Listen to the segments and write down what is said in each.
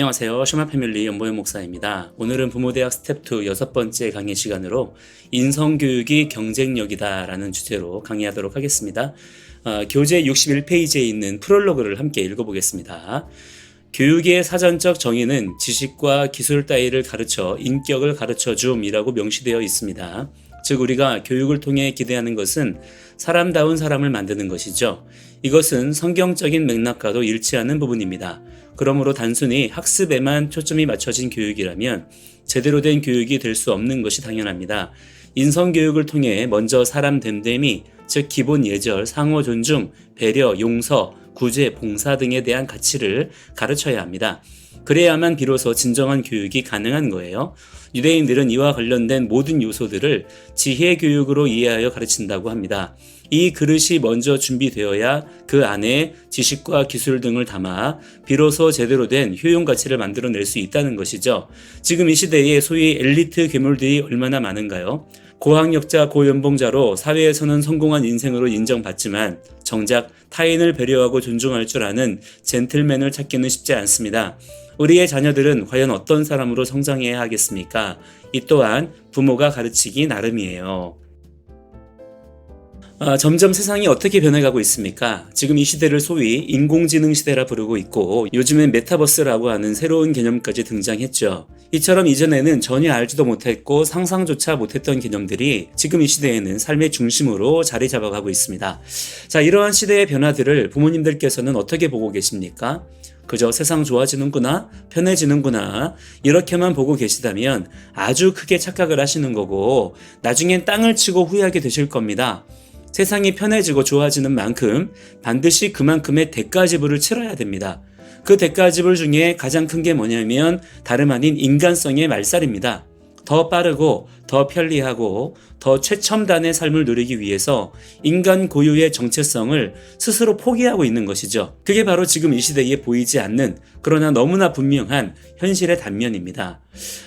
안녕하세요. 슈마패밀리 연보영 목사입니다. 오늘은 부모대학 스텝 2 6번째 강의 시간으로 인성교육이 경쟁력이다 라는 주제로 강의하도록 하겠습니다. 교재 61페이지에 있는 프롤로그를 함께 읽어보겠습니다. 교육의 사전적 정의는 지식과 기술 따위를 가르쳐 인격을 가르쳐 줌이라고 명시되어 있습니다. 즉 우리가 교육을 통해 기대하는 것은 사람다운 사람을 만드는 것이죠. 이것은 성경적인 맥락과도 일치하는 부분입니다. 그러므로 단순히 학습에만 초점이 맞춰진 교육이라면 제대로 된 교육이 될 수 없는 것이 당연합니다. 인성교육을 통해 먼저 사람 됨됨이, 즉 기본 예절, 상호 존중, 배려, 용서, 구제, 봉사 등에 대한 가치를 가르쳐야 합니다. 그래야만 비로소 진정한 교육이 가능한 거예요. 유대인들은 이와 관련된 모든 요소들을 지혜 교육으로 이해하여 가르친다고 합니다. 이 그릇이 먼저 준비되어야 그 안에 지식과 기술 등을 담아 비로소 제대로 된 효용 가치를 만들어낼 수 있다는 것이죠. 지금 이 시대에 소위 엘리트 괴물들이 얼마나 많은가요? 고학력자, 고연봉자로 사회에서는 성공한 인생으로 인정받지만 정작 타인을 배려하고 존중할 줄 아는 젠틀맨을 찾기는 쉽지 않습니다. 우리의 자녀들은 과연 어떤 사람으로 성장해야 하겠습니까? 이 또한 부모가 가르치기 나름이에요. 점점 세상이 어떻게 변해가고 있습니까? 지금 이 시대를 소위 인공지능 시대라 부르고 있고 요즘엔 메타버스라고 하는 새로운 개념까지 등장했죠. 이처럼 이전에는 전혀 알지도 못했고 상상조차 못했던 개념들이 지금 이 시대에는 삶의 중심으로 자리 잡아가고 있습니다. 자, 이러한 시대의 변화들을 부모님들께서는 어떻게 보고 계십니까? 그저 세상 좋아지는구나, 편해지는구나 이렇게만 보고 계시다면 아주 크게 착각을 하시는 거고 나중엔 땅을 치고 후회하게 되실 겁니다. 세상이 편해지고 좋아지는 만큼 반드시 그만큼의 대가지불을 치러야 됩니다. 그 대가지불 중에 가장 큰 게 뭐냐면 다름 아닌 인간성의 말살입니다. 더 빠르고 더 편리하고 더 최첨단의 삶을 누리기 위해서 인간 고유의 정체성을 스스로 포기하고 있는 것이죠. 그게 바로 지금 이 시대에 보이지 않는 그러나 너무나 분명한 현실의 단면입니다.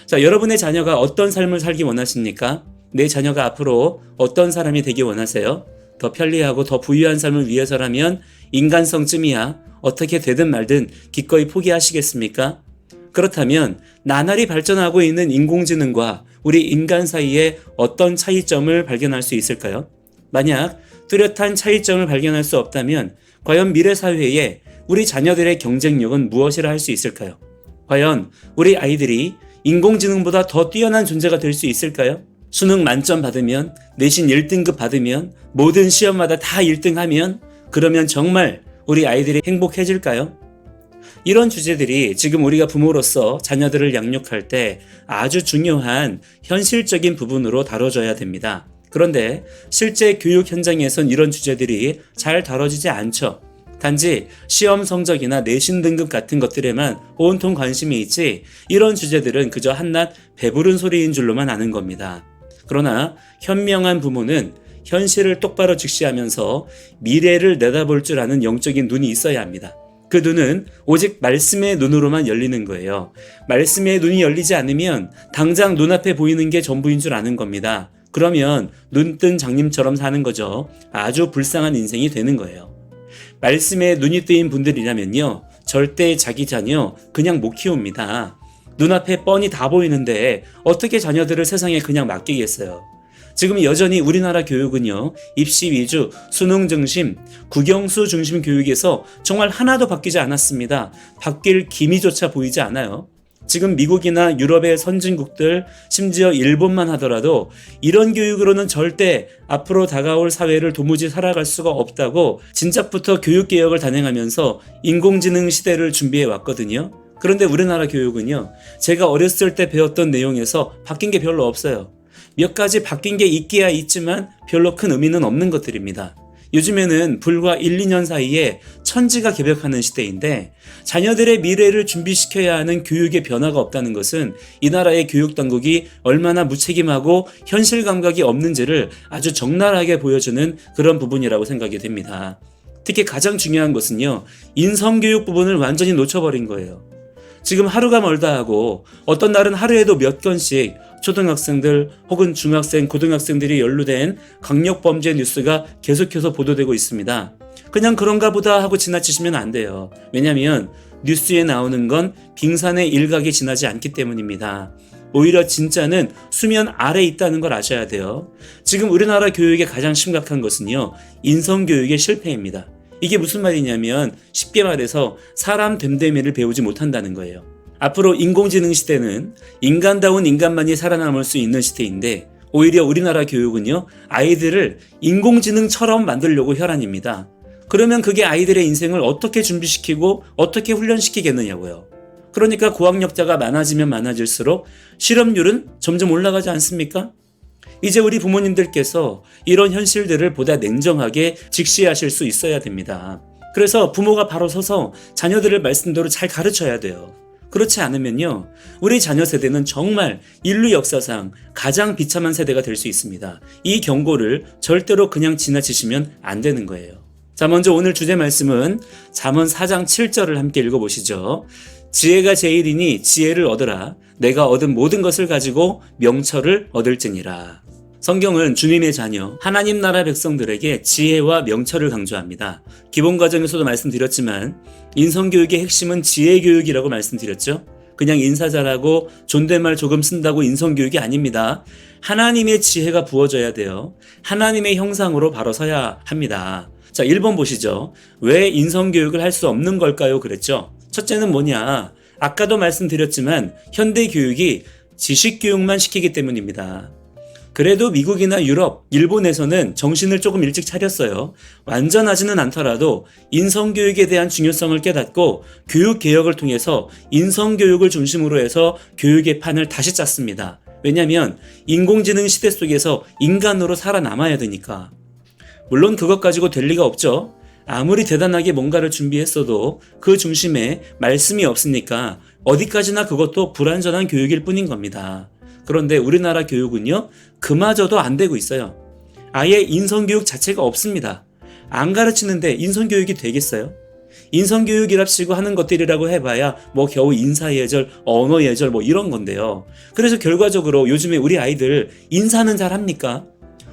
자, 여러분의 자녀가 어떤 삶을 살기 원하십니까? 내 자녀가 앞으로 어떤 사람이 되기 원하세요? 더 편리하고 더 부유한 삶을 위해서라면 인간성쯤이야 어떻게 되든 말든 기꺼이 포기하시겠습니까? 그렇다면 나날이 발전하고 있는 인공지능과 우리 인간 사이에 어떤 차이점을 발견할 수 있을까요? 만약 뚜렷한 차이점을 발견할 수 없다면 과연 미래 사회에 우리 자녀들의 경쟁력은 무엇이라 할 수 있을까요? 과연 우리 아이들이 인공지능보다 더 뛰어난 존재가 될 수 있을까요? 수능 만점 받으면, 내신 1등급 받으면, 모든 시험마다 다 1등하면 그러면 정말 우리 아이들이 행복해질까요? 이런 주제들이 지금 우리가 부모로서 자녀들을 양육할 때 아주 중요한 현실적인 부분으로 다뤄져야 됩니다. 그런데 실제 교육 현장에선 이런 주제들이 잘 다뤄지지 않죠. 단지 시험 성적이나 내신 등급 같은 것들에만 온통 관심이 있지 이런 주제들은 그저 한낱 배부른 소리인 줄로만 아는 겁니다. 그러나 현명한 부모는 현실을 똑바로 직시하면서 미래를 내다볼 줄 아는 영적인 눈이 있어야 합니다. 그 눈은 오직 말씀의 눈으로만 열리는 거예요. 말씀의 눈이 열리지 않으면 당장 눈앞에 보이는 게 전부인 줄 아는 겁니다. 그러면 눈뜬 장님처럼 사는 거죠. 아주 불쌍한 인생이 되는 거예요. 말씀에 눈이 뜨인 분들이라면요, 절대 자기 자녀 그냥 못 키웁니다. 눈앞에 뻔히 다 보이는데 어떻게 자녀들을 세상에 그냥 맡기겠어요? 지금 여전히 우리나라 교육은요, 입시 위주, 수능 중심, 국영수 중심 교육에서 정말 하나도 바뀌지 않았습니다. 바뀔 기미조차 보이지 않아요. 지금 미국이나 유럽의 선진국들, 심지어 일본만 하더라도 이런 교육으로는 절대 앞으로 다가올 사회를 도무지 살아갈 수가 없다고 진작부터 교육개혁을 단행하면서 인공지능 시대를 준비해 왔거든요. 그런데 우리나라 교육은요, 제가 어렸을 때 배웠던 내용에서 바뀐 게 별로 없어요. 몇 가지 바뀐 게 있기야 있지만 별로 큰 의미는 없는 것들입니다. 요즘에는 불과 1, 2년 사이에 천지가 개벽하는 시대인데 자녀들의 미래를 준비시켜야 하는 교육의 변화가 없다는 것은 이 나라의 교육당국이 얼마나 무책임하고 현실 감각이 없는지를 아주 적나라하게 보여주는 그런 부분이라고 생각이 됩니다. 특히 가장 중요한 것은요, 인성교육 부분을 완전히 놓쳐버린 거예요. 지금 하루가 멀다 하고 어떤 날은 하루에도 몇 건씩 초등학생들 혹은 중학생, 고등학생들이 연루된 강력범죄 뉴스가 계속해서 보도되고 있습니다. 그냥 그런가 보다 하고 지나치시면 안 돼요. 왜냐하면 뉴스에 나오는 건 빙산의 일각이 지나지 않기 때문입니다. 오히려 진짜는 수면 아래에 있다는 걸 아셔야 돼요. 지금 우리나라 교육의 가장 심각한 것은요, 인성교육의 실패입니다. 이게 무슨 말이냐면 쉽게 말해서 사람 됨됨이를 배우지 못한다는 거예요. 앞으로 인공지능 시대는 인간다운 인간만이 살아남을 수 있는 시대인데 오히려 우리나라 교육은요, 아이들을 인공지능처럼 만들려고 혈안입니다. 그러면 그게 아이들의 인생을 어떻게 준비시키고 어떻게 훈련시키겠느냐고요. 그러니까 고학력자가 많아지면 많아질수록 실업률은 점점 올라가지 않습니까? 이제 우리 부모님들께서 이런 현실들을 보다 냉정하게 직시하실 수 있어야 됩니다. 그래서 부모가 바로 서서 자녀들을 말씀대로 잘 가르쳐야 돼요. 그렇지 않으면요, 우리 자녀 세대는 정말 인류 역사상 가장 비참한 세대가 될 수 있습니다. 이 경고를 절대로 그냥 지나치시면 안 되는 거예요. 자, 먼저 오늘 주제 말씀은 잠언 4장 7절을 함께 읽어보시죠. 지혜가 제일이니 지혜를 얻으라. 내가 얻은 모든 것을 가지고 명철을 얻을지니라. 성경은 주님의 자녀, 하나님 나라 백성들에게 지혜와 명철을 강조합니다. 기본 과정에서도 말씀드렸지만 인성교육의 핵심은 지혜교육이라고 말씀드렸죠. 그냥 인사 잘하고 존댓말 조금 쓴다고 인성교육이 아닙니다. 하나님의 지혜가 부어져야 돼요. 하나님의 형상으로 바로 서야 합니다. 자, 1번 보시죠. 왜 인성교육을 할 수 없는 걸까요? 그랬죠. 첫째는 뭐냐? 아까도 말씀드렸지만 현대교육이 지식교육만 시키기 때문입니다. 그래도 미국이나 유럽, 일본에서는 정신을 조금 일찍 차렸어요. 완전하지는 않더라도 인성교육에 대한 중요성을 깨닫고 교육개혁을 통해서 인성교육을 중심으로 해서 교육의 판을 다시 짰습니다. 왜냐하면 인공지능 시대 속에서 인간으로 살아남아야 되니까. 물론 그것 가지고 될 리가 없죠. 아무리 대단하게 뭔가를 준비했어도 그 중심에 말씀이 없으니까 어디까지나 그것도 불완전한 교육일 뿐인 겁니다. 그런데 우리나라 교육은요, 그마저도 안 되고 있어요. 아예 인성교육 자체가 없습니다. 안 가르치는데 인성교육이 되겠어요? 인성교육이랍시고 하는 것들이라고 해봐야 뭐 겨우 인사예절, 언어예절 뭐 이런 건데요. 그래서 결과적으로 요즘에 우리 아이들 인사는 잘 합니까?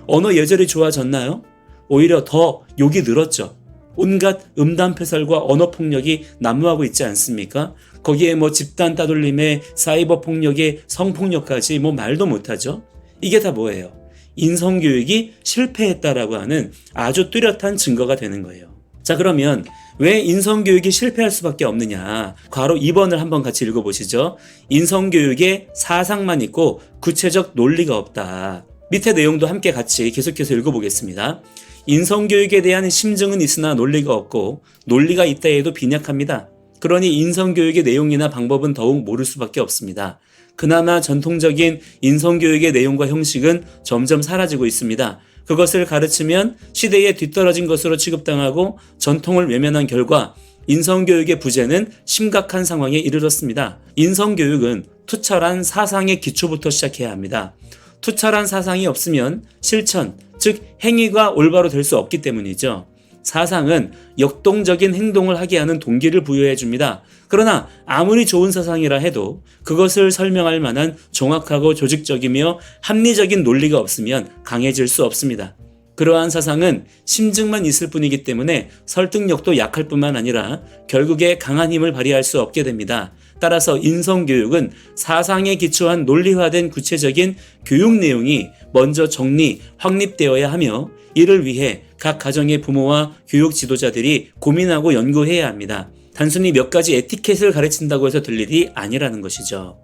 언어예절이 좋아졌나요? 오히려 더 욕이 늘었죠. 온갖 음담패설과 언어폭력이 난무하고 있지 않습니까? 거기에 뭐 집단 따돌림에 사이버 폭력에 성폭력까지 뭐 말도 못하죠. 이게 다 뭐예요? 인성교육이 실패했다라고 하는 아주 뚜렷한 증거가 되는 거예요. 자, 그러면 왜 인성교육이 실패할 수밖에 없느냐? 괄호 2번을 한번 같이 읽어보시죠. 인성교육에 사상만 있고 구체적 논리가 없다. 밑에 내용도 함께 같이 계속해서 읽어보겠습니다. 인성교육에 대한 심증은 있으나 논리가 없고 논리가 있다 해도 빈약합니다. 그러니 인성교육의 내용이나 방법은 더욱 모를 수밖에 없습니다. 그나마 전통적인 인성교육의 내용과 형식은 점점 사라지고 있습니다. 그것을 가르치면 시대에 뒤떨어진 것으로 취급당하고 전통을 외면한 결과 인성교육의 부재는 심각한 상황에 이르렀습니다. 인성교육은 투철한 사상의 기초부터 시작해야 합니다. 투철한 사상이 없으면 실천, 즉 행위가 올바로 될 수 없기 때문이죠. 사상은 역동적인 행동을 하게 하는 동기를 부여해 줍니다. 그러나 아무리 좋은 사상이라 해도 그것을 설명할 만한 종합하고 조직적이며 합리적인 논리가 없으면 강해질 수 없습니다. 그러한 사상은 심증만 있을 뿐이기 때문에 설득력도 약할 뿐만 아니라 결국에 강한 힘을 발휘할 수 없게 됩니다. 따라서 인성교육은 사상에 기초한 논리화된 구체적인 교육 내용이 먼저 정리, 확립되어야 하며 이를 위해 각 가정의 부모와 교육 지도자들이 고민하고 연구해야 합니다. 단순히 몇 가지 에티켓을 가르친다고 해서 될 일이 아니라는 것이죠.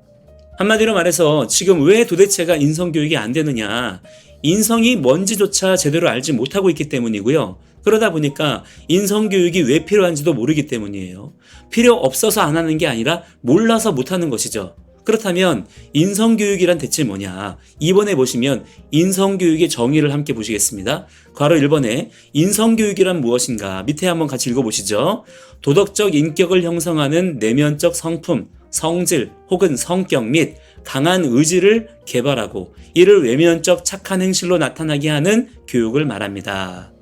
한마디로 말해서 지금 왜 도대체가 인성교육이 안 되느냐? 인성이 뭔지조차 제대로 알지 못하고 있기 때문이고요. 그러다 보니까 인성교육이 왜 필요한지도 모르기 때문이에요. 필요 없어서 안 하는 게 아니라 몰라서 못하는 것이죠. 그렇다면 인성교육이란 대체 뭐냐? 2번에 보시면 인성교육의 정의를 함께 보시겠습니다. 괄호 1번에 인성교육이란 무엇인가? 밑에 한번 같이 읽어보시죠. 도덕적 인격을 형성하는 내면적 성품, 성질 혹은 성격 및 강한 의지를 개발하고 이를 외면적 착한 행실로 나타나게 하는 교육을 말합니다.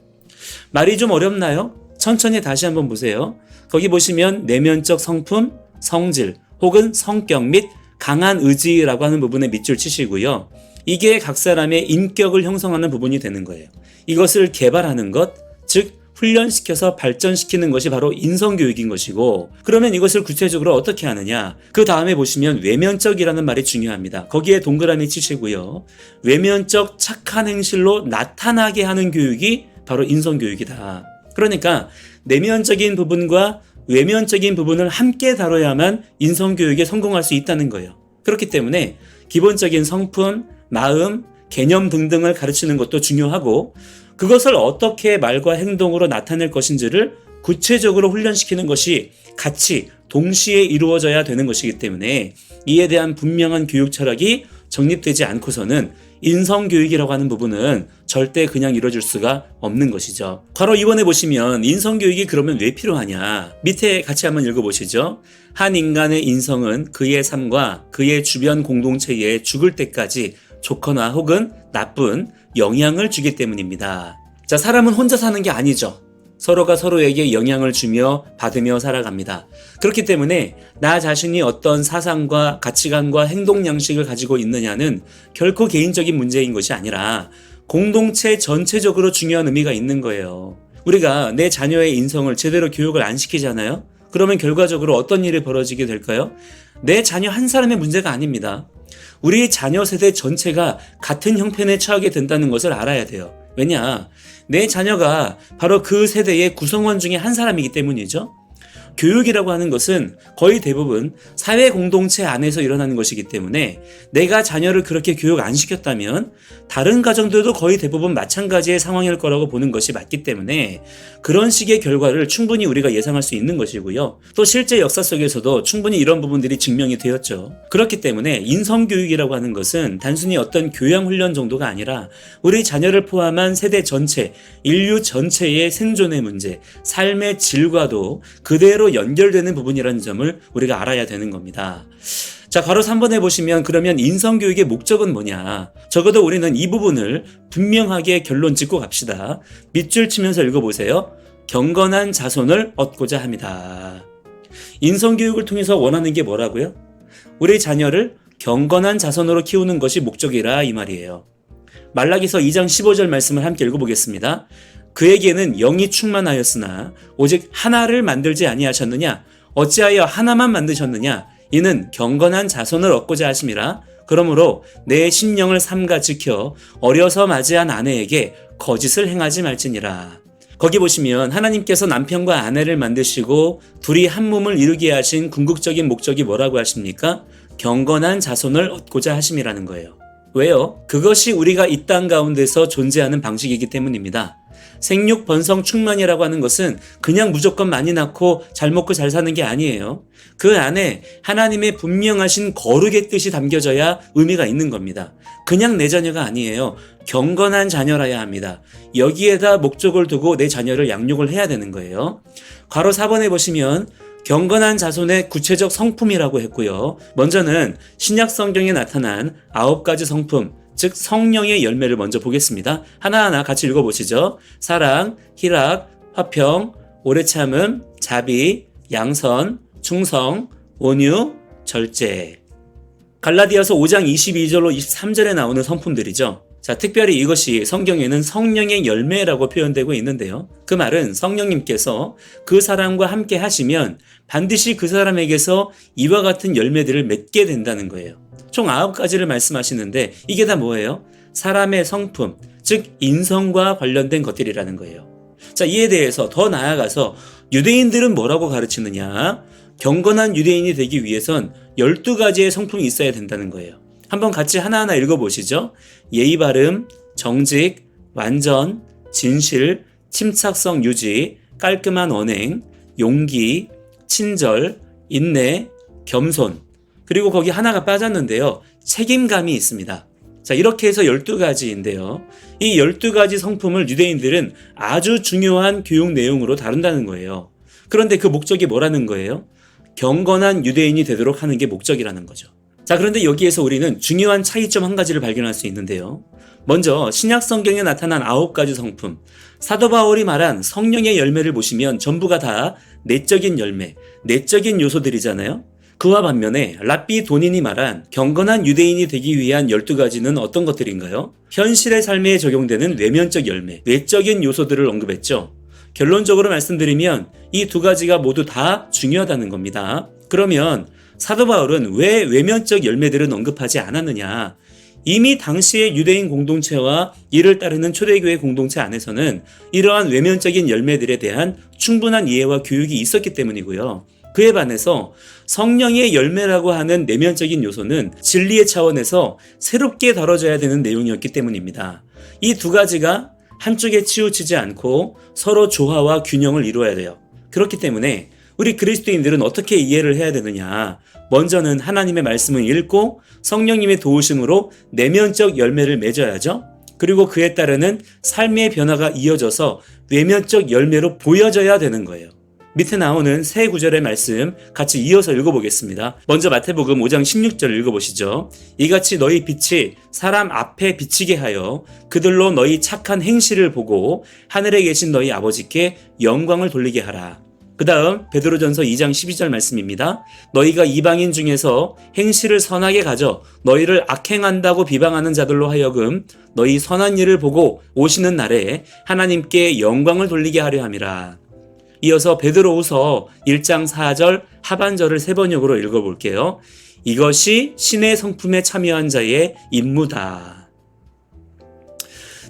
말이 좀 어렵나요? 천천히 다시 한번 보세요. 거기 보시면 내면적 성품, 성질 혹은 성격 및 강한 의지라고 하는 부분에 밑줄 치시고요. 이게 각 사람의 인격을 형성하는 부분이 되는 거예요. 이것을 개발하는 것, 즉 훈련시켜서 발전시키는 것이 바로 인성교육인 것이고, 그러면 이것을 구체적으로 어떻게 하느냐? 그 다음에 보시면 외면적이라는 말이 중요합니다. 거기에 동그라미 치시고요. 외면적 착한 행실로 나타나게 하는 교육이 바로 인성교육이다. 그러니까 내면적인 부분과 외면적인 부분을 함께 다뤄야만 인성교육에 성공할 수 있다는 거예요. 그렇기 때문에 기본적인 성품, 마음, 개념 등등을 가르치는 것도 중요하고, 그것을 어떻게 말과 행동으로 나타낼 것인지를 구체적으로 훈련시키는 것이 같이 동시에 이루어져야 되는 것이기 때문에 이에 대한 분명한 교육 철학이 정립되지 않고서는 인성교육이라고 하는 부분은 절대 그냥 이루어질 수가 없는 것이죠. 괄호 2번에 보시면 인성교육이 그러면 왜 필요하냐? 밑에 같이 한번 읽어보시죠. 한 인간의 인성은 그의 삶과 그의 주변 공동체에 죽을 때까지 좋거나 혹은 나쁜 영향을 주기 때문입니다. 자, 사람은 혼자 사는 게 아니죠. 서로가 서로에게 영향을 주며 받으며 살아갑니다. 그렇기 때문에 나 자신이 어떤 사상과 가치관과 행동 양식을 가지고 있느냐는 결코 개인적인 문제인 것이 아니라 공동체 전체적으로 중요한 의미가 있는 거예요. 우리가 내 자녀의 인성을 제대로 교육을 안 시키잖아요? 그러면 결과적으로 어떤 일이 벌어지게 될까요? 내 자녀 한 사람의 문제가 아닙니다. 우리 자녀 세대 전체가 같은 형편에 처하게 된다는 것을 알아야 돼요. 왜냐? 내 자녀가 바로 그 세대의 구성원 중에 한 사람이기 때문이죠. 교육이라고 하는 것은 거의 대부분 사회 공동체 안에서 일어나는 것이기 때문에 내가 자녀를 그렇게 교육 안 시켰다면 다른 가정들도 거의 대부분 마찬가지의 상황일 거라고 보는 것이 맞기 때문에 그런 식의 결과를 충분히 우리가 예상할 수 있는 것이고요. 또 실제 역사 속에서도 충분히 이런 부분들이 증명이 되었죠. 그렇기 때문에 인성교육이라고 하는 것은 단순히 어떤 교양훈련 정도가 아니라 우리 자녀를 포함한 세대 전체, 인류 전체의 생존의 문제, 삶의 질과도 그대로 연결되는 부분이라는 점을 우리가 알아야 되는 겁니다. 자, 괄호 3번에 보시면 그러면 인성교육의 목적은 뭐냐? 적어도 우리는 이 부분을 분명하게 결론 짓고 갑시다. 밑줄 치면서 읽어보세요. 경건한 자손을 얻고자 합니다. 인성교육을 통해서 원하는 게 뭐라고요? 우리 자녀를 경건한 자손으로 키우는 것이 목적이라 이 말이에요. 말라기서 2장 15절 말씀을 함께 읽어보겠습니다. 그에게는 영이 충만하였으나 오직 하나를 만들지 아니하셨느냐? 어찌하여 하나만 만드셨느냐? 이는 경건한 자손을 얻고자 하심이라. 그러므로 내 심령을 삼가 지켜 어려서 맞이한 아내에게 거짓을 행하지 말지니라. 거기 보시면 하나님께서 남편과 아내를 만드시고 둘이 한 몸을 이루게 하신 궁극적인 목적이 뭐라고 하십니까? 경건한 자손을 얻고자 하심이라는 거예요. 왜요? 그것이 우리가 이 땅 가운데서 존재하는 방식이기 때문입니다. 생육 번성 충만이라고 하는 것은 그냥 무조건 많이 낳고 잘 먹고 잘 사는 게 아니에요. 그 안에 하나님의 분명하신 거룩의 뜻이 담겨져야 의미가 있는 겁니다. 그냥 내 자녀가 아니에요. 경건한 자녀라야 합니다. 여기에다 목적을 두고 내 자녀를 양육을 해야 되는 거예요. 괄호 4번에 보시면 경건한 자손의 구체적 성품이라고 했고요. 먼저는 신약 성경에 나타난 9가지 성품, 즉 성령의 열매를 먼저 보겠습니다. 하나하나 같이 읽어보시죠. 사랑, 희락, 화평, 오래 참음, 자비, 양선, 충성, 온유, 절제. 갈라디아서 5장 22절로 23절에 나오는 성품들이죠. 자, 특별히 이것이 성경에는 성령의 열매라고 표현되고 있는데요. 그 말은 성령님께서 그 사람과 함께 하시면 반드시 그 사람에게서 이와 같은 열매들을 맺게 된다는 거예요. 총 9가지를 말씀하시는데 이게 다 뭐예요? 사람의 성품, 즉 인성과 관련된 것들이라는 거예요. 자, 이에 대해서 더 나아가서 유대인들은 뭐라고 가르치느냐? 경건한 유대인이 되기 위해선 12가지의 성품이 있어야 된다는 거예요. 한번 같이 하나하나 읽어보시죠. 예의 바름, 정직, 완전, 진실, 침착성 유지, 깔끔한 언행, 용기, 친절, 인내, 겸손, 그리고 거기 하나가 빠졌는데요. 책임감이 있습니다. 자, 이렇게 해서 12가지인데요. 이 12가지 성품을 유대인들은 아주 중요한 교육 내용으로 다룬다는 거예요. 그런데 그 목적이 뭐라는 거예요? 경건한 유대인이 되도록 하는 게 목적이라는 거죠. 자, 그런데 여기에서 우리는 중요한 차이점 한 가지를 발견할 수 있는데요. 먼저 신약 성경에 나타난 9가지 성품, 사도 바울이 말한 성령의 열매를 보시면 전부가 다 내적인 열매, 내적인 요소들이잖아요. 그와 반면에 랍비 도닌이 말한 경건한 유대인이 되기 위한 12가지는 어떤 것들인가요? 현실의 삶에 적용되는 외면적 열매, 외적인 요소들을 언급했죠. 결론적으로 말씀드리면 이 두 가지가 모두 다 중요하다는 겁니다. 그러면 사도 바울은 왜 외면적 열매들은 언급하지 않았느냐? 이미 당시의 유대인 공동체와 이를 따르는 초대교회 공동체 안에서는 이러한 외면적인 열매들에 대한 충분한 이해와 교육이 있었기 때문이고요. 그에 반해서 성령의 열매라고 하는 내면적인 요소는 진리의 차원에서 새롭게 다뤄져야 되는 내용이었기 때문입니다. 이 두 가지가 한쪽에 치우치지 않고 서로 조화와 균형을 이루어야 돼요. 그렇기 때문에 우리 그리스도인들은 어떻게 이해를 해야 되느냐? 먼저는 하나님의 말씀을 읽고 성령님의 도우심으로 내면적 열매를 맺어야죠. 그리고 그에 따르는 삶의 변화가 이어져서 외면적 열매로 보여져야 되는 거예요. 밑에 나오는 세 구절의 말씀 같이 이어서 읽어보겠습니다. 먼저 마태복음 5장 16절 읽어보시죠. 이같이 너희 빛이 사람 앞에 비치게 하여 그들로 너희 착한 행실을 보고 하늘에 계신 너희 아버지께 영광을 돌리게 하라. 그 다음 베드로전서 2장 12절 말씀입니다. 너희가 이방인 중에서 행실을 선하게 가져 너희를 악행한다고 비방하는 자들로 하여금 너희 선한 일을 보고 오시는 날에 하나님께 영광을 돌리게 하려 함이라. 이어서 베드로후서 1장 4절 하반절을 세 번역으로 읽어볼게요. 이것이 신의 성품에 참여한 자의 임무다.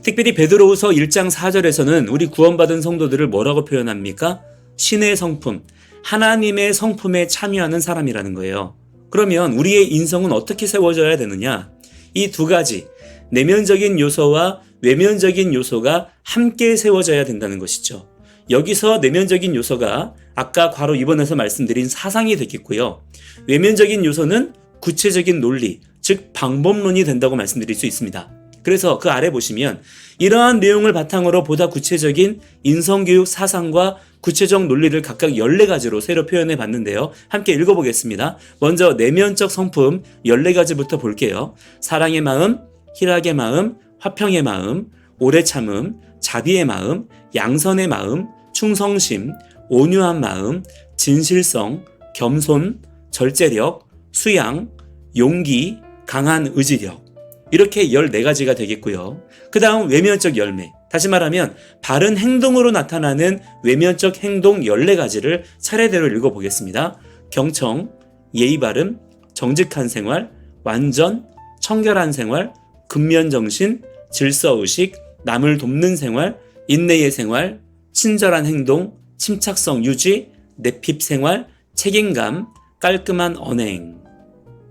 특별히 베드로후서 1장 4절에서는 우리 구원받은 성도들을 뭐라고 표현합니까? 신의 성품, 하나님의 성품에 참여하는 사람이라는 거예요. 그러면 우리의 인성은 어떻게 세워져야 되느냐? 이 두 가지, 내면적인 요소와 외면적인 요소가 함께 세워져야 된다는 것이죠. 여기서 내면적인 요소가 아까 괄호 2번에서 말씀드린 사상이 되겠고요. 외면적인 요소는 구체적인 논리, 즉 방법론이 된다고 말씀드릴 수 있습니다. 그래서 그 아래 보시면 이러한 내용을 바탕으로 보다 구체적인 인성교육 사상과 구체적 논리를 각각 14가지로 새로 표현해 봤는데요. 함께 읽어보겠습니다. 먼저 내면적 성품 14가지부터 볼게요. 사랑의 마음, 희락의 마음, 화평의 마음, 오래 참음, 자비의 마음, 양선의 마음, 충성심, 온유한 마음, 진실성, 겸손, 절제력, 수양, 용기, 강한 의지력. 이렇게 14가지가 되겠고요. 그 다음 외면적 열매. 다시 말하면 바른 행동으로 나타나는 외면적 행동 14가지를 차례대로 읽어보겠습니다. 경청, 예의 바름, 정직한 생활, 완전, 청결한 생활, 근면정신, 질서의식, 남을 돕는 생활, 인내의 생활, 친절한 행동, 침착성 유지, 내핍 생활, 책임감, 깔끔한 언행.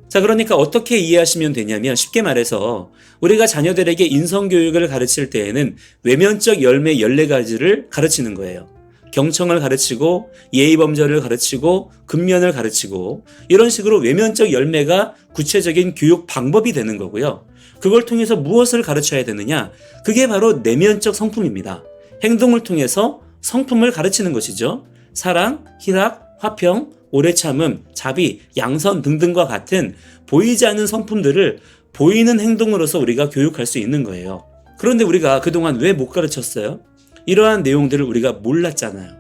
자, 그러니까 어떻게 이해하시면 되냐면 쉽게 말해서 우리가 자녀들에게 인성교육을 가르칠 때에는 외면적 열매 14가지를 가르치는 거예요. 경청을 가르치고 예의범절을 가르치고 근면을 가르치고 이런 식으로 외면적 열매가 구체적인 교육 방법이 되는 거고요. 그걸 통해서 무엇을 가르쳐야 되느냐? 그게 바로 내면적 성품입니다. 행동을 통해서 성품을 가르치는 것이죠. 사랑, 희락, 화평, 오래 참음, 자비, 양선 등등과 같은 보이지 않는 성품들을 보이는 행동으로서 우리가 교육할 수 있는 거예요. 그런데 우리가 그동안 왜 못 가르쳤어요? 이러한 내용들을 우리가 몰랐잖아요.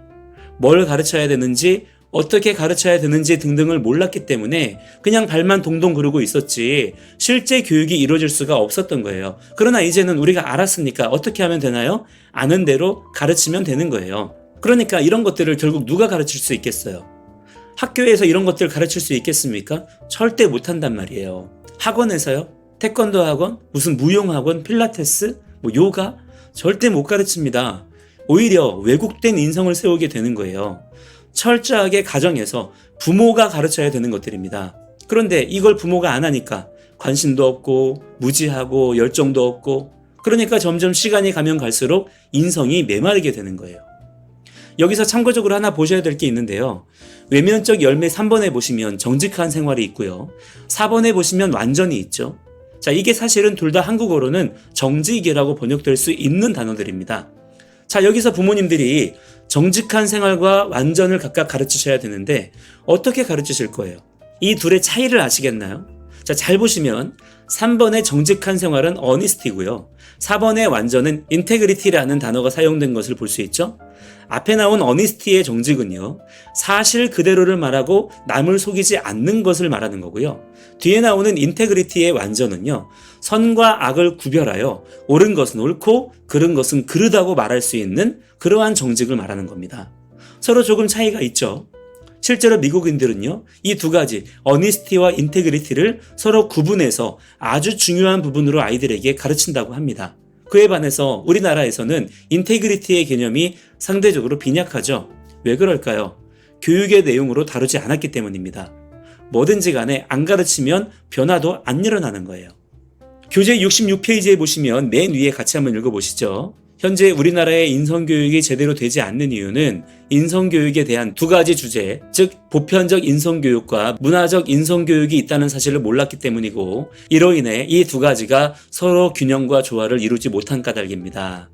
뭘 가르쳐야 되는지, 어떻게 가르쳐야 되는지 등등을 몰랐기 때문에 그냥 발만 동동 구르고 있었지 실제 교육이 이루어질 수가 없었던 거예요. 그러나 이제는 우리가 알았으니까 어떻게 하면 되나요? 아는 대로 가르치면 되는 거예요. 그러니까 이런 것들을 결국 누가 가르칠 수 있겠어요? 학교에서 이런 것들을 가르칠 수 있겠습니까? 절대 못한단 말이에요. 학원에서요? 태권도 학원? 무슨 무용학원? 필라테스? 요가? 절대 못 가르칩니다. 오히려 왜곡된 인성을 세우게 되는 거예요. 철저하게 가정에서 부모가 가르쳐야 되는 것들입니다. 그런데 이걸 부모가 안 하니까 관심도 없고 무지하고 열정도 없고 그러니까 점점 시간이 가면 갈수록 인성이 메마르게 되는 거예요. 여기서 참고적으로 하나 보셔야 될 게 있는데요. 외면적 열매 3번에 보시면 정직한 생활이 있고요. 4번에 보시면 완전히 있죠. 자, 이게 사실은 둘 다 한국어로는 정직이라고 번역될 수 있는 단어들입니다. 자, 여기서 부모님들이 정직한 생활과 완전을 각각 가르치셔야 되는데 어떻게 가르치실 거예요? 이 둘의 차이를 아시겠나요? 자, 잘 보시면 3번의 정직한 생활은 honesty고요. 4번의 완전은 integrity라는 단어가 사용된 것을 볼 수 있죠. 앞에 나온 honesty의 정직은요, 사실 그대로를 말하고 남을 속이지 않는 것을 말하는 거고요. 뒤에 나오는 integrity의 완전은요, 선과 악을 구별하여 옳은 것은 옳고 그른 것은 그르다고 말할 수 있는 그러한 정직을 말하는 겁니다. 서로 조금 차이가 있죠. 실제로 미국인들은요, 이 두 가지 honesty와 integrity를 서로 구분해서 아주 중요한 부분으로 아이들에게 가르친다고 합니다. 그에 반해서 우리나라에서는 인테그리티의 개념이 상대적으로 빈약하죠. 왜 그럴까요? 교육의 내용으로 다루지 않았기 때문입니다. 뭐든지 간에 안 가르치면 변화도 안 일어나는 거예요. 교재 66페이지에 보시면 맨 위에 같이 한번 읽어보시죠. 현재 우리나라의 인성교육이 제대로 되지 않는 이유는 인성교육에 대한 두 가지 주제, 즉 보편적 인성교육과 문화적 인성교육이 있다는 사실을 몰랐기 때문이고, 이로 인해 이 두 가지가 서로 균형과 조화를 이루지 못한 까닭입니다.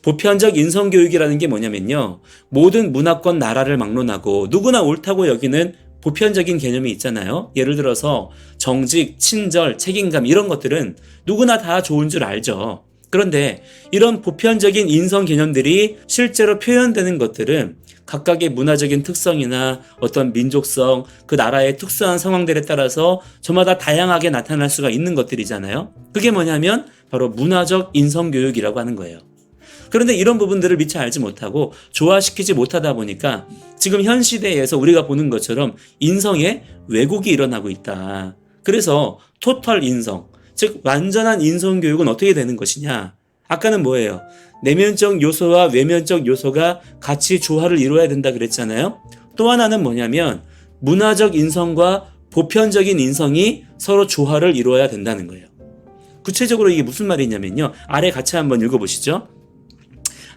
보편적 인성교육이라는 게 뭐냐면요, 모든 문화권 나라를 막론하고 누구나 옳다고 여기는 보편적인 개념이 있잖아요. 예를 들어서 정직, 친절, 책임감 이런 것들은 누구나 다 좋은 줄 알죠. 그런데 이런 보편적인 인성 개념들이 실제로 표현되는 것들은 각각의 문화적인 특성이나 어떤 민족성, 그 나라의 특수한 상황들에 따라서 저마다 다양하게 나타날 수가 있는 것들이잖아요. 그게 뭐냐면 바로 문화적 인성교육이라고 하는 거예요. 그런데 이런 부분들을 미처 알지 못하고 조화시키지 못하다 보니까 지금 현 시대에서 우리가 보는 것처럼 인성에 왜곡이 일어나고 있다. 그래서 토털 인성, 즉 완전한 인성교육은 어떻게 되는 것이냐. 아까는 뭐예요? 내면적 요소와 외면적 요소가 같이 조화를 이루어야 된다 그랬잖아요. 또 하나는 뭐냐면 문화적 인성과 보편적인 인성이 서로 조화를 이루어야 된다는 거예요. 구체적으로 이게 무슨 말이냐면요, 아래 같이 한번 읽어보시죠.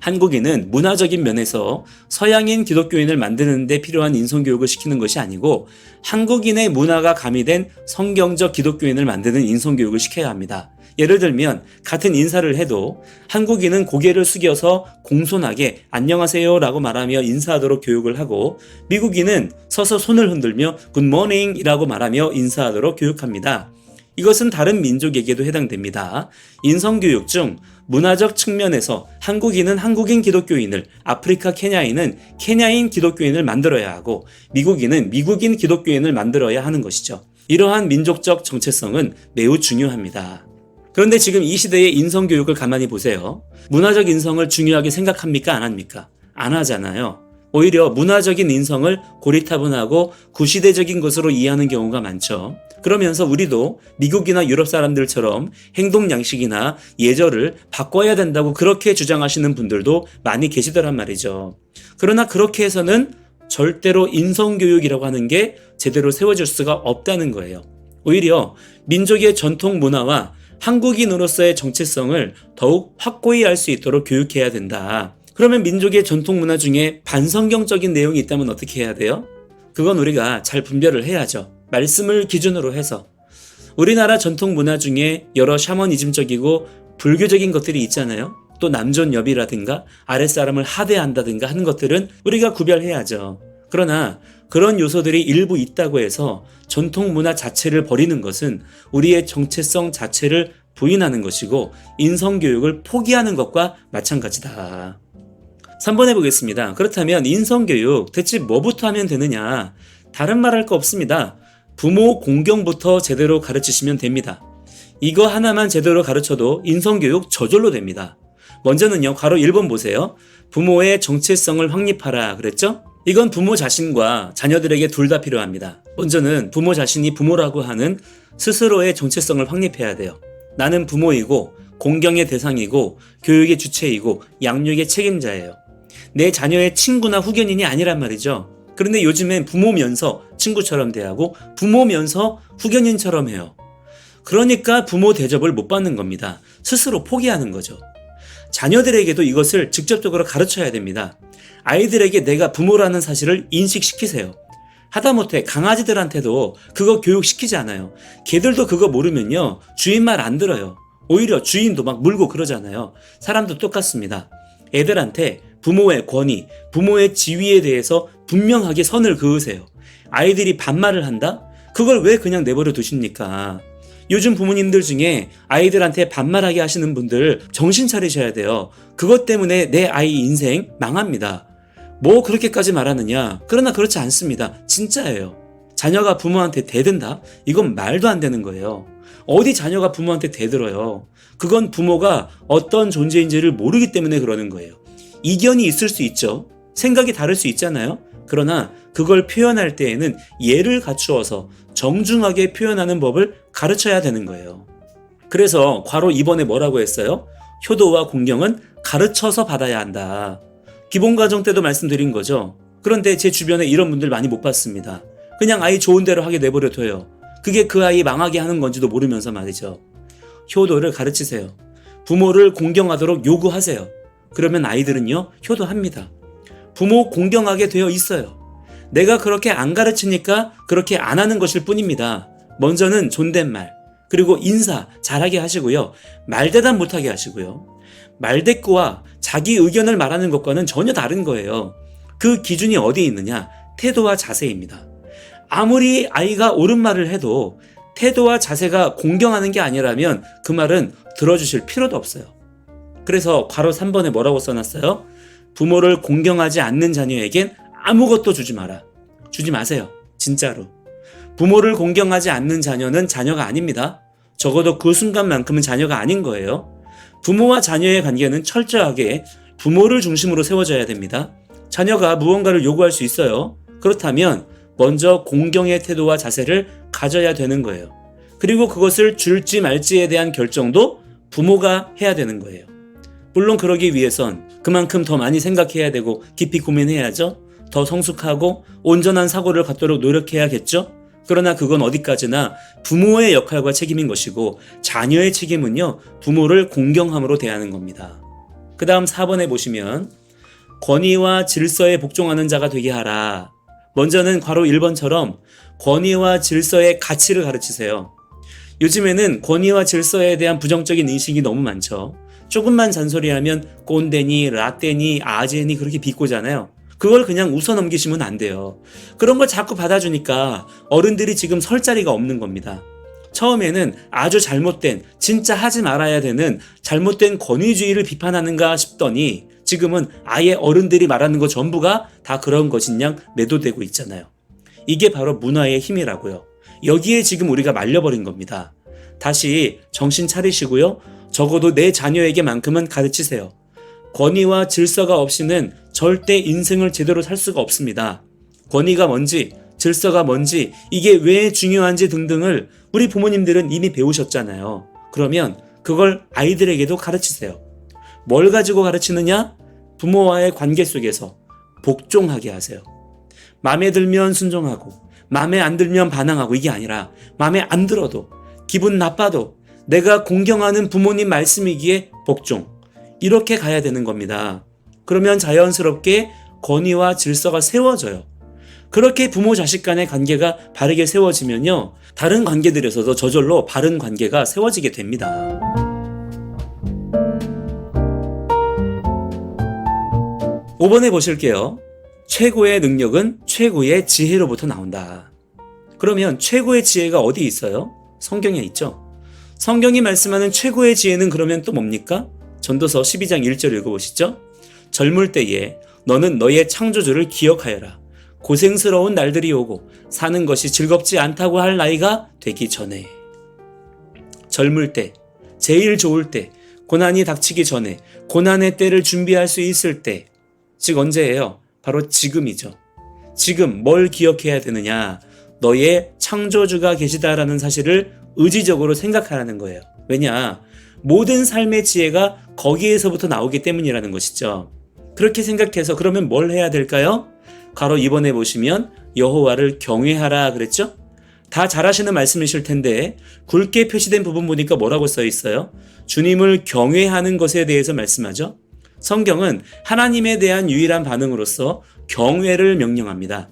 한국인은 문화적인 면에서 서양인 기독교인을 만드는 데 필요한 인성교육을 시키는 것이 아니고 한국인의 문화가 가미된 성경적 기독교인을 만드는 인성교육을 시켜야 합니다. 예를 들면 같은 인사를 해도 한국인은 고개를 숙여서 공손하게 안녕하세요 라고 말하며 인사하도록 교육을 하고, 미국인은 서서 손을 흔들며 굿모닝 이라고 말하며 인사하도록 교육합니다. 이것은 다른 민족에게도 해당됩니다. 인성교육 중 문화적 측면에서 한국인은 한국인 기독교인을, 아프리카 케냐인은 케냐인 기독교인을 만들어야 하고 미국인은 미국인 기독교인을 만들어야 하는 것이죠. 이러한 민족적 정체성은 매우 중요합니다. 그런데 지금 이 시대의 인성교육을 가만히 보세요. 문화적 인성을 중요하게 생각합니까? 안 합니까? 안 하잖아요. 오히려 문화적인 인성을 고리타분하고 구시대적인 것으로 이해하는 경우가 많죠. 그러면서 우리도 미국이나 유럽 사람들처럼 행동 양식이나 예절을 바꿔야 된다고 그렇게 주장하시는 분들도 많이 계시더란 말이죠. 그러나 그렇게 해서는 절대로 인성교육이라고 하는 게 제대로 세워질 수가 없다는 거예요. 오히려 민족의 전통 문화와 한국인으로서의 정체성을 더욱 확고히 알 수 있도록 교육해야 된다. 그러면 민족의 전통 문화 중에 반성경적인 내용이 있다면 어떻게 해야 돼요? 그건 우리가 잘 분별을 해야죠. 말씀을 기준으로 해서. 우리나라 전통 문화 중에 여러 샤머니즘적이고 불교적인 것들이 있잖아요. 또 남존여비라든가 아랫사람을 하대한다든가 하는 것들은 우리가 구별해야죠. 그러나 그런 요소들이 일부 있다고 해서 전통 문화 자체를 버리는 것은 우리의 정체성 자체를 부인하는 것이고 인성교육을 포기하는 것과 마찬가지다. 3번 해보겠습니다. 그렇다면 인성교육 대체 뭐부터 하면 되느냐? 다른 말할 거 없습니다. 부모 공경부터 제대로 가르치시면 됩니다. 이거 하나만 제대로 가르쳐도 인성교육 저절로 됩니다. 먼저는요, 괄호 1번 보세요. 부모의 정체성을 확립하라 그랬죠? 이건 부모 자신과 자녀들에게 둘 다 필요합니다. 먼저는 부모 자신이 부모라고 하는 스스로의 정체성을 확립해야 돼요. 나는 부모이고 공경의 대상이고 교육의 주체이고 양육의 책임자예요. 내 자녀의 친구나 후견인이 아니란 말이죠. 그런데 요즘엔 부모면서 친구처럼 대하고 부모면서 후견인처럼 해요. 그러니까 부모 대접을 못 받는 겁니다. 스스로 포기하는 거죠. 자녀들에게도 이것을 직접적으로 가르쳐야 됩니다. 아이들에게 내가 부모라는 사실을 인식시키세요. 하다못해 강아지들한테도 그거 교육시키지 않아요. 걔들도 그거 모르면요, 주인 말 안 들어요. 오히려 주인도 막 물고 그러잖아요. 사람도 똑같습니다. 애들한테 부모의 권위, 부모의 지위에 대해서 분명하게 선을 그으세요. 아이들이 반말을 한다? 그걸 왜 그냥 내버려 두십니까? 요즘 부모님들 중에 아이들한테 반말하게 하시는 분들 정신 차리셔야 돼요. 그것 때문에 내 아이 인생 망합니다. 뭐 그렇게까지 말하느냐? 그러나 그렇지 않습니다. 진짜예요. 자녀가 부모한테 대든다? 이건 말도 안 되는 거예요. 어디 자녀가 부모한테 대들어요. 그건 부모가 어떤 존재인지를 모르기 때문에 그러는 거예요. 이견이 있을 수 있죠. 생각이 다를 수 있잖아요. 그러나 그걸 표현할 때에는 예를 갖추어서 정중하게 표현하는 법을 가르쳐야 되는 거예요. 그래서 괄호 2번에 뭐라고 했어요? 효도와 공경은 가르쳐서 받아야 한다. 기본과정 때도 말씀드린 거죠. 그런데 제 주변에 이런 분들 많이 못 봤습니다. 그냥 아이 좋은 대로 하게 내버려 둬요. 그게 그 아이 망하게 하는 건지도 모르면서 말이죠. 효도를 가르치세요. 부모를 공경하도록 요구하세요. 그러면 아이들은요, 효도합니다. 부모 공경하게 되어 있어요. 내가 그렇게 안 가르치니까 그렇게 안 하는 것일 뿐입니다. 먼저는 존댓말, 그리고 인사 잘하게 하시고요. 말대답 못하게 하시고요. 말대꾸와 자기 의견을 말하는 것과는 전혀 다른 거예요. 그 기준이 어디에 있느냐? 태도와 자세입니다. 아무리 아이가 옳은 말을 해도 태도와 자세가 공경하는 게 아니라면 그 말은 들어주실 필요도 없어요. 그래서 괄호 3번에 뭐라고 써놨어요? 부모를 공경하지 않는 자녀에겐 아무것도 주지 마라. 주지 마세요. 진짜로. 부모를 공경하지 않는 자녀는 자녀가 아닙니다. 적어도 그 순간만큼은 자녀가 아닌 거예요. 부모와 자녀의 관계는 철저하게 부모를 중심으로 세워져야 됩니다. 자녀가 무언가를 요구할 수 있어요. 그렇다면 먼저 공경의 태도와 자세를 가져야 되는 거예요. 그리고 그것을 줄지 말지에 대한 결정도 부모가 해야 되는 거예요. 물론 그러기 위해선 그만큼 더 많이 생각해야 되고 깊이 고민해야죠. 더 성숙하고 온전한 사고를 갖도록 노력해야겠죠. 그러나 그건 어디까지나 부모의 역할과 책임인 것이고 자녀의 책임은요, 부모를 공경함으로 대하는 겁니다. 그 다음 4번에 보시면 권위와 질서에 복종하는 자가 되게 하라. 먼저는 괄호 1번처럼 권위와 질서의 가치를 가르치세요. 요즘에는 권위와 질서에 대한 부정적인 인식이 너무 많죠. 조금만 잔소리하면 꼰대니 라떼니 아재니 그렇게 비꼬잖아요. 그걸 그냥 웃어 넘기시면 안 돼요. 그런 걸 자꾸 받아주니까 어른들이 지금 설 자리가 없는 겁니다. 처음에는 아주 잘못된, 진짜 하지 말아야 되는 잘못된 권위주의를 비판하는가 싶더니 지금은 아예 어른들이 말하는 거 전부가 다 그런 것인 양 매도되고 있잖아요. 이게 바로 문화의 힘이라고요. 여기에 지금 우리가 말려버린 겁니다. 다시 정신 차리시고요. 적어도 내 자녀에게만큼은 가르치세요. 권위와 질서가 없이는 절대 인생을 제대로 살 수가 없습니다. 권위가 뭔지, 질서가 뭔지, 이게 왜 중요한지 등등을 우리 부모님들은 이미 배우셨잖아요. 그러면 그걸 아이들에게도 가르치세요. 뭘 가지고 가르치느냐? 부모와의 관계 속에서 복종하게 하세요. 마음에 들면 순종하고 마음에 안 들면 반항하고, 이게 아니라 마음에 안 들어도 기분 나빠도 내가 공경하는 부모님 말씀이기에 복종, 이렇게 가야 되는 겁니다. 그러면 자연스럽게 권위와 질서가 세워져요. 그렇게 부모 자식 간의 관계가 바르게 세워지면요, 다른 관계들에서도 저절로 바른 관계가 세워지게 됩니다. (5) 5번에 보실게요. 최고의 능력은 최고의 지혜로부터 나온다. 그러면 최고의 지혜가 어디 있어요? 성경에 있죠. 성경이 말씀하는 최고의 지혜는 그러면 또 뭡니까? 전도서 12장 1절 읽어보시죠. 젊을 때에 너는 너의 창조주를 기억하여라. 고생스러운 날들이 오고 사는 것이 즐겁지 않다고 할 나이가 되기 전에. 젊을 때, 제일 좋을 때, 고난이 닥치기 전에, 고난의 때를 준비할 수 있을 때, 즉 언제예요? 바로 지금이죠. 지금 뭘 기억해야 되느냐? 너의 창조주가 계시다라는 사실을 의지적으로 생각하라는 거예요. 왜냐? 모든 삶의 지혜가 거기에서부터 나오기 때문이라는 것이죠. 그렇게 생각해서 그러면 뭘 해야 될까요? 괄호 2번에 보시면 여호와를 경외하라 그랬죠? 다 잘하시는 말씀이실 텐데 굵게 표시된 부분 보니까 뭐라고 써 있어요? 주님을 경외하는 것에 대해서 말씀하죠. 성경은 하나님에 대한 유일한 반응으로서 경외를 명령합니다.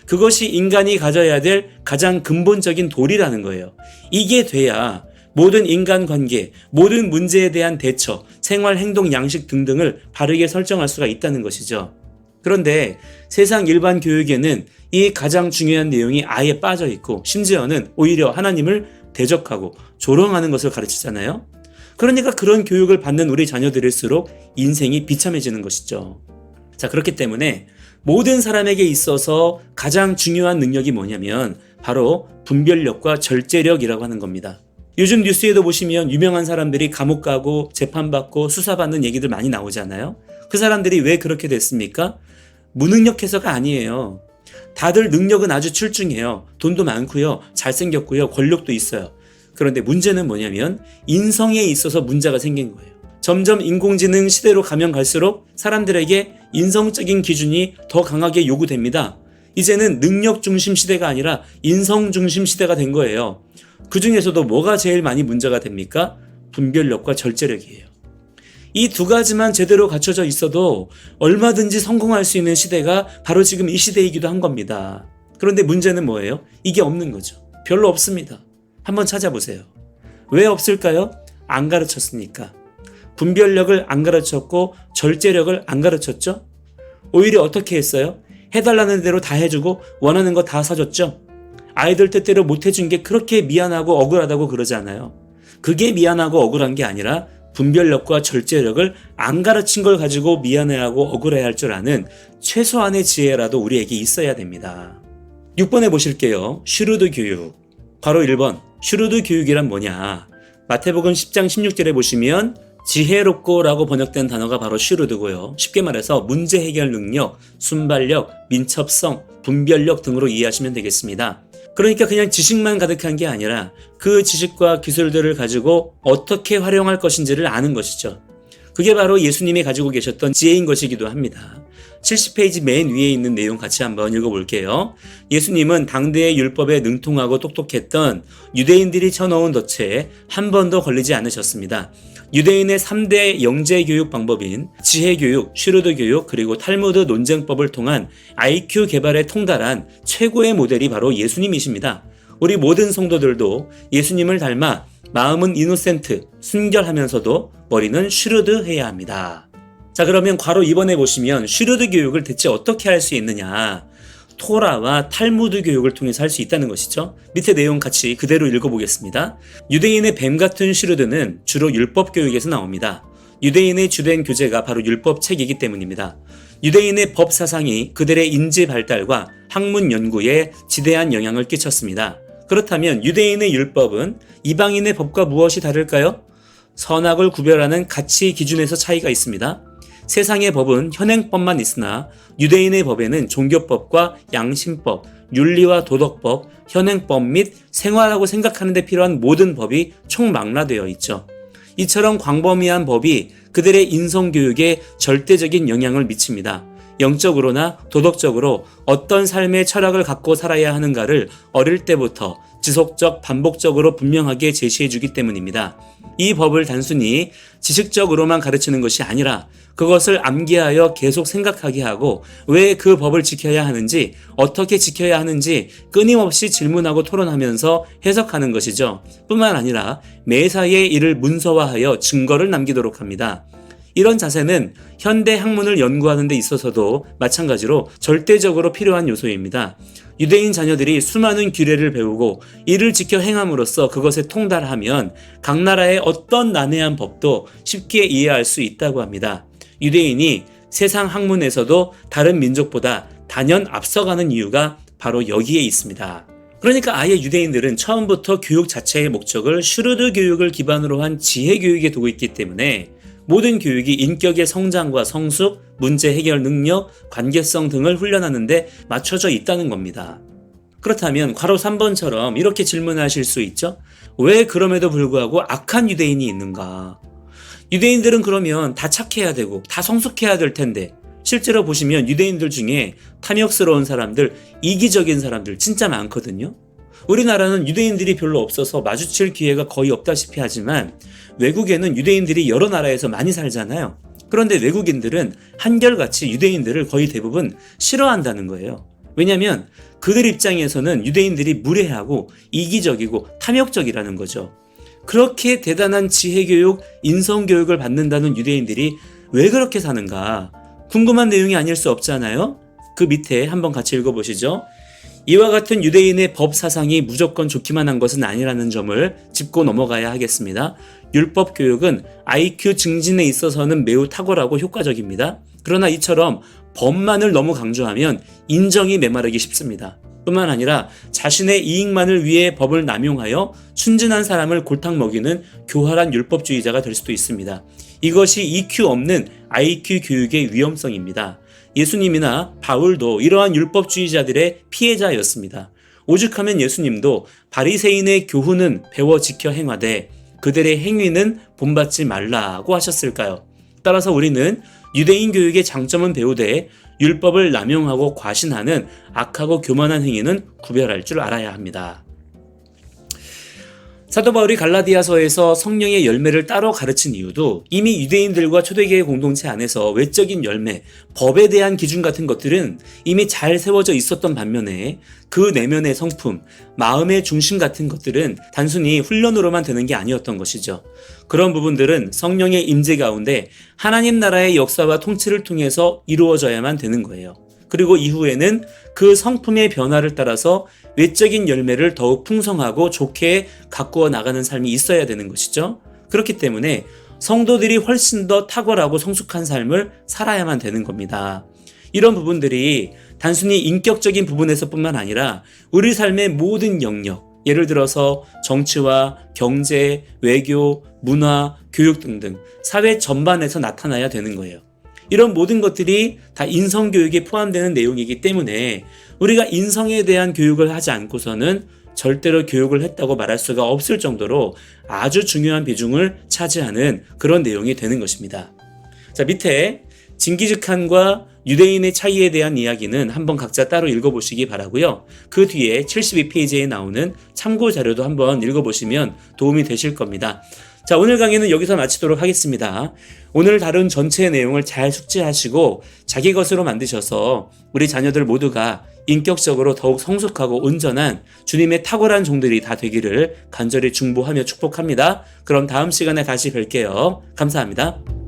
그것이 인간이 가져야 될 가장 근본적인 도리라는 거예요. 이게 돼야 모든 인간관계, 모든 문제에 대한 대처, 생활, 행동, 양식 등등을 바르게 설정할 수가 있다는 것이죠. 그런데 세상 일반 교육에는 이 가장 중요한 내용이 아예 빠져 있고 심지어는 오히려 하나님을 대적하고 조롱하는 것을 가르치잖아요. 그러니까 그런 교육을 받는 우리 자녀들일수록 인생이 비참해지는 것이죠. 자, 그렇기 때문에 모든 사람에게 있어서 가장 중요한 능력이 뭐냐면 바로 분별력과 절제력이라고 하는 겁니다. 요즘 뉴스에도 보시면 유명한 사람들이 감옥 가고 재판받고 수사받는 얘기들 많이 나오잖아요. 그 사람들이 왜 그렇게 됐습니까? 무능력해서가 아니에요. 다들 능력은 아주 출중해요. 돈도 많고요. 잘생겼고요. 권력도 있어요. 그런데 문제는 뭐냐면 인성에 있어서 문제가 생긴 거예요. 점점 인공지능 시대로 가면 갈수록 사람들에게 인성적인 기준이 더 강하게 요구됩니다. 이제는 능력 중심 시대가 아니라 인성 중심 시대가 된 거예요. 그 중에서도 뭐가 제일 많이 문제가 됩니까? 분별력과 절제력이에요. 이 두 가지만 제대로 갖춰져 있어도 얼마든지 성공할 수 있는 시대가 바로 지금 이 시대이기도 한 겁니다. 그런데 문제는 뭐예요? 이게 없는 거죠. 별로 없습니다. 한번 찾아보세요. 왜 없을까요? 안 가르쳤으니까. 분별력을 안 가르쳤고 절제력을 안 가르쳤죠? 오히려 어떻게 했어요? 해달라는 대로 다 해주고 원하는 거 다 사줬죠? 아이들 뜻대로 못 해준 게 그렇게 미안하고 억울하다고 그러지 않아요? 그게 미안하고 억울한 게 아니라 분별력과 절제력을 안 가르친 걸 가지고 미안해하고 억울해할 줄 아는 최소한의 지혜라도 우리에게 있어야 됩니다. 6번에 보실게요. 슈루드 교육. 바로 1번. 슈루드 교육이란 뭐냐? 마태복음 10장 16절에 보시면 지혜롭고라고 번역된 단어가 바로 슈루드고요. 쉽게 말해서 문제 해결 능력, 순발력, 민첩성, 분별력 등으로 이해하시면 되겠습니다. 그러니까 그냥 지식만 가득한 게 아니라 그 지식과 기술들을 가지고 어떻게 활용할 것인지를 아는 것이죠. 그게 바로 예수님이 가지고 계셨던 지혜인 것이기도 합니다. 70페이지 맨 위에 있는 내용 같이 한번 읽어볼게요. 예수님은 당대의 율법에 능통하고 똑똑했던 유대인들이 쳐넣은 덫에 한 번도 걸리지 않으셨습니다. 유대인의 3대 영재 교육 방법인 지혜 교육, 슈루드 교육, 그리고 탈무드 논쟁법을 통한 IQ 개발에 통달한 최고의 모델이 바로 예수님이십니다. 우리 모든 성도들도 예수님을 닮아 마음은 이노센트, 순결하면서도 머리는 슈루드 해야 합니다. 자, 그러면 괄호 2번에 보시면 슈루드 교육을 대체 어떻게 할 수 있느냐? 토라와 탈무드 교육을 통해서 할 수 있다는 것이죠. 밑에 내용 같이 그대로 읽어보겠습니다. 유대인의 뱀 같은 슈루드는 주로 율법 교육에서 나옵니다. 유대인의 주된 교재가 바로 율법책이기 때문입니다. 유대인의 법 사상이 그들의 인지 발달과 학문 연구에 지대한 영향을 끼쳤습니다. 그렇다면 유대인의 율법은 이방인의 법과 무엇이 다를까요? 선악을 구별하는 가치 기준에서 차이가 있습니다. 세상의 법은 현행법만 있으나 유대인의 법에는 종교법과 양심법, 윤리와 도덕법, 현행법 및 생활하고 생각하는 데 필요한 모든 법이 총망라되어 있죠. 이처럼 광범위한 법이 그들의 인성교육에 절대적인 영향을 미칩니다. 영적으로나 도덕적으로 어떤 삶의 철학을 갖고 살아야 하는가를 어릴 때부터 지속적, 반복적으로 분명하게 제시해주기 때문입니다. 이 법을 단순히 지식적으로만 가르치는 것이 아니라 그것을 암기하여 계속 생각하게 하고 왜 그 법을 지켜야 하는지, 어떻게 지켜야 하는지 끊임없이 질문하고 토론하면서 해석하는 것이죠. 뿐만 아니라 매사에 이를 문서화하여 증거를 남기도록 합니다. 이런 자세는 현대 학문을 연구하는 데 있어서도 마찬가지로 절대적으로 필요한 요소입니다. 유대인 자녀들이 수많은 규례를 배우고 이를 지켜 행함으로써 그것에 통달하면 각 나라의 어떤 난해한 법도 쉽게 이해할 수 있다고 합니다. 유대인이 세상 학문에서도 다른 민족보다 단연 앞서가는 이유가 바로 여기에 있습니다. 그러니까 아예 유대인들은 처음부터 교육 자체의 목적을 슈루드 교육을 기반으로 한 지혜 교육에 두고 있기 때문에 모든 교육이 인격의 성장과 성숙, 문제 해결 능력, 관계성 등을 훈련하는 데 맞춰져 있다는 겁니다. 그렇다면 괄호 3번처럼 이렇게 질문하실 수 있죠? 왜 그럼에도 불구하고 악한 유대인이 있는가? 유대인들은 그러면 다 착해야 되고 다 성숙해야 될 텐데 실제로 보시면 유대인들 중에 탐욕스러운 사람들, 이기적인 사람들 진짜 많거든요. 우리나라는 유대인들이 별로 없어서 마주칠 기회가 거의 없다시피 하지만 외국에는 유대인들이 여러 나라에서 많이 살잖아요. 그런데 외국인들은 한결같이 유대인들을 거의 대부분 싫어한다는 거예요. 왜냐하면 그들 입장에서는 유대인들이 무례하고 이기적이고 탐욕적이라는 거죠. 그렇게 대단한 지혜교육, 인성교육을 받는다는 유대인들이 왜 그렇게 사는가? 궁금한 내용이 아닐 수 없잖아요. 그 밑에 한번 같이 읽어보시죠. 이와 같은 유대인의 법 사상이 무조건 좋기만 한 것은 아니라는 점을 짚고 넘어가야 하겠습니다. 율법 교육은 IQ 증진에 있어서는 매우 탁월하고 효과적입니다. 그러나 이처럼 법만을 너무 강조하면 인정이 메마르기 쉽습니다. 뿐만 아니라 자신의 이익만을 위해 법을 남용하여 순진한 사람을 골탕 먹이는 교활한 율법주의자가 될 수도 있습니다. 이것이 EQ 없는 IQ 교육의 위험성입니다. 예수님이나 바울도 이러한 율법주의자들의 피해자였습니다. 오죽하면 예수님도 바리새인의 교훈은 배워 지켜 행하되 그들의 행위는 본받지 말라고 하셨을까요? 따라서 우리는 유대인 교육의 장점은 배우되 율법을 남용하고 과신하는 악하고 교만한 행위는 구별할 줄 알아야 합니다. 사도 바울이 갈라디아서에서 성령의 열매를 따로 가르친 이유도 이미 유대인들과 초대교회 공동체 안에서 외적인 열매, 법에 대한 기준 같은 것들은 이미 잘 세워져 있었던 반면에 그 내면의 성품, 마음의 중심 같은 것들은 단순히 훈련으로만 되는 게 아니었던 것이죠. 그런 부분들은 성령의 임재 가운데 하나님 나라의 역사와 통치를 통해서 이루어져야만 되는 거예요. 그리고 이후에는 그 성품의 변화를 따라서 외적인 열매를 더욱 풍성하고 좋게 가꾸어 나가는 삶이 있어야 되는 것이죠. 그렇기 때문에 성도들이 훨씬 더 탁월하고 성숙한 삶을 살아야만 되는 겁니다. 이런 부분들이 단순히 인격적인 부분에서뿐만 아니라 우리 삶의 모든 영역, 예를 들어서 정치와 경제, 외교, 문화, 교육 등등 사회 전반에서 나타나야 되는 거예요. 이런 모든 것들이 다 인성교육에 포함되는 내용이기 때문에 우리가 인성에 대한 교육을 하지 않고서는 절대로 교육을 했다고 말할 수가 없을 정도로 아주 중요한 비중을 차지하는 그런 내용이 되는 것입니다. 자, 밑에 징기즈칸과 유대인의 차이에 대한 이야기는 한번 각자 따로 읽어보시기 바라고요. 그 뒤에 72페이지에 나오는 참고 자료도 한번 읽어보시면 도움이 되실 겁니다. 자, 오늘 강의는 여기서 마치도록 하겠습니다. 오늘 다룬 전체의 내용을 잘 숙지하시고 자기 것으로 만드셔서 우리 자녀들 모두가 인격적으로 더욱 성숙하고 온전한 주님의 탁월한 종들이 다 되기를 간절히 중보하며 축복합니다. 그럼 다음 시간에 다시 뵐게요. 감사합니다.